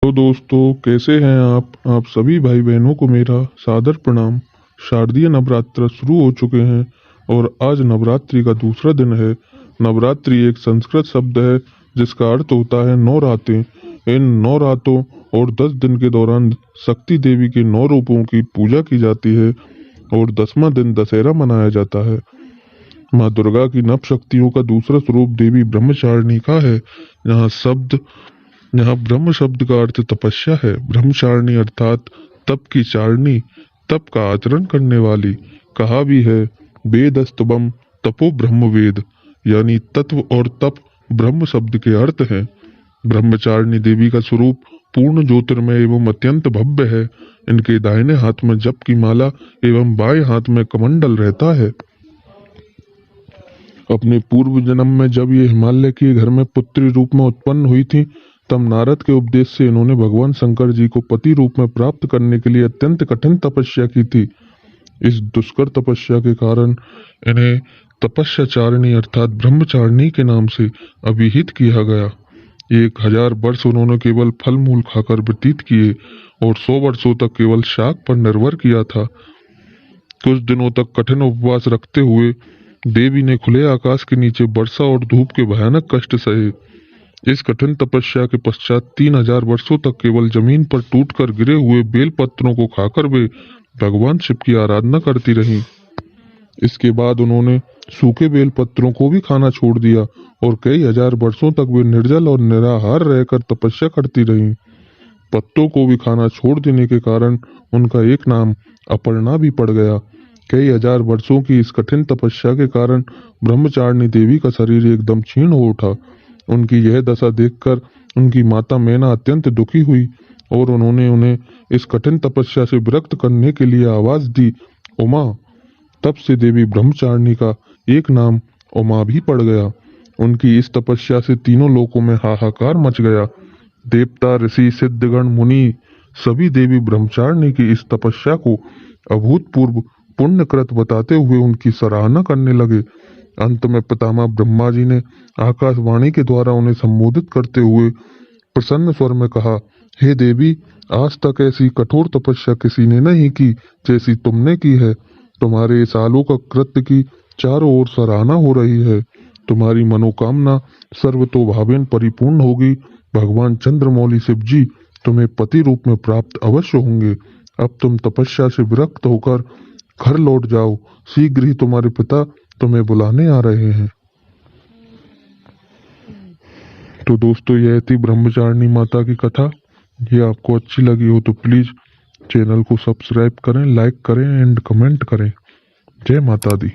तो दोस्तों, कैसे हैं आप सभी भाई बहनों को मेरा सादर प्रणाम। शारदीय नवरात्र शुरू हो चुके हैं और आज नवरात्रि का दूसरा दिन है। नवरात्रि एक संस्कृत शब्द है जिसका अर्थ होता है 9 रातें। इन 9 रातों और 10 दिन के दौरान शक्ति देवी के 9 रूपों की पूजा की जाती है और 10वां दिन दशहरा मनाया जाता है। माँ दुर्गा की नव शक्तियों का दूसरा स्वरूप देवी ब्रह्मचारिणी का है। यहाँ ब्रह्म शब्द का अर्थ तपस्या है। ब्रह्मचारिणी अर्थात तप की चारणी, तप का आचरण करने वाली। कहा भी है वेदस्तवम तपो ब्रह्म वेद, यानी तत्व और तप ब्रह्म शब्द के अर्थ हैं। ब्रह्मचारिणी देवी का स्वरूप पूर्ण ज्योतिर्मय एवं अत्यंत भव्य है। इनके दाहिने हाथ में जप की माला एवं बाएं हाथ में कमंडल रहता है। अपने पूर्व जन्म में जब ये हिमालय के घर में पुत्री रूप में उत्पन्न हुई थी, तब नारद के उपदेश से इन्होंने भगवान शंकर जी को पति रूप में प्राप्त करने के लिए अत्यंत कठिन तपस्या की थी। इस दुष्कर तपस्या के कारण इन्हें तपस्याचारिणी अर्थात ब्रह्मचारिणी के नाम से अभिहित किया गया। 1000 वर्ष उन्होंने केवल फल मूल खाकर व्यतीत किए और 100 वर्षों तक केवल शाक पर निर्भर किया था। कुछ दिनों तक कठिन उपवास रखते हुए देवी ने खुले आकाश के नीचे वर्षा और धूप के भयानक कष्ट सहे। इस कठिन तपस्या के पश्चात 3000 वर्षों तक केवल जमीन पर टूटकर गिरे हुए बेल पत्रों को खाकर वे भगवान शिव की आराधना करती रहीं। इसके बाद उन्होंने सूखे बेल पत्रों को भी खाना छोड़ दिया और कई हजार वर्षों तक वे निर्जल और निराहार रहकर तपस्या करती रहीं। पत्तों को भी खाना छोड़ देने के कारण उनका एक नाम अपर्णा भी पड़ गया। कई हजार वर्षों की इस कठिन तपस्या के कारण ब्रह्मचारिणी देवी का शरीर एकदम क्षीण हो उठा। उनकी यह दशा देखकर उनकी माता मैना अत्यंत दुखी हुई और उन्होंने उन्हें इस कठिन तपस्या से विरक्त करने के लिए आवाज दी, उमा। तब से देवी ब्रह्मचारिणी का एक नाम उमा भी पड़ गया। उनकी इस तपस्या से तीनों लोकों में हाहाकार मच गया। देवता, ऋषि, सिद्धगण, मुनि सभी देवी ब्रह्मचारिणी की इस तपस्या को अभूतपूर्व पुण्यकृत बताते हुए उनकी सराहना करने लगे। अंत में पितामह ब्रह्मा जी ने आकाशवाणी के द्वारा उन्हें संबोधित करते हुए प्रसन्न स्वर में कहा, हे देवी, आज तक ऐसी कठोर तपस्या किसी ने नहीं की जैसी तुमने की है। तुम्हारे इस अलौकिक कृत्य की चारों ओर सराहना हो रही है। तुम्हारी मनोकामना सर्वतोभावेन परिपूर्ण होगी। भगवान चंद्रमौली शिव जी तुम्हें पति रूप में प्राप्त अवश्य होंगे। अब तुम तपस्या से विरक्त होकर घर लौट जाओ। शीघ्र ही तुम्हारे पिता तुम्हें बुलाने आ रहे हैं। तो दोस्तों, यह थी ब्रह्मचारिणी माता की कथा। ये आपको अच्छी लगी हो तो प्लीज चैनल को सब्सक्राइब करें, लाइक करें एंड कमेंट करें। जय माता दी।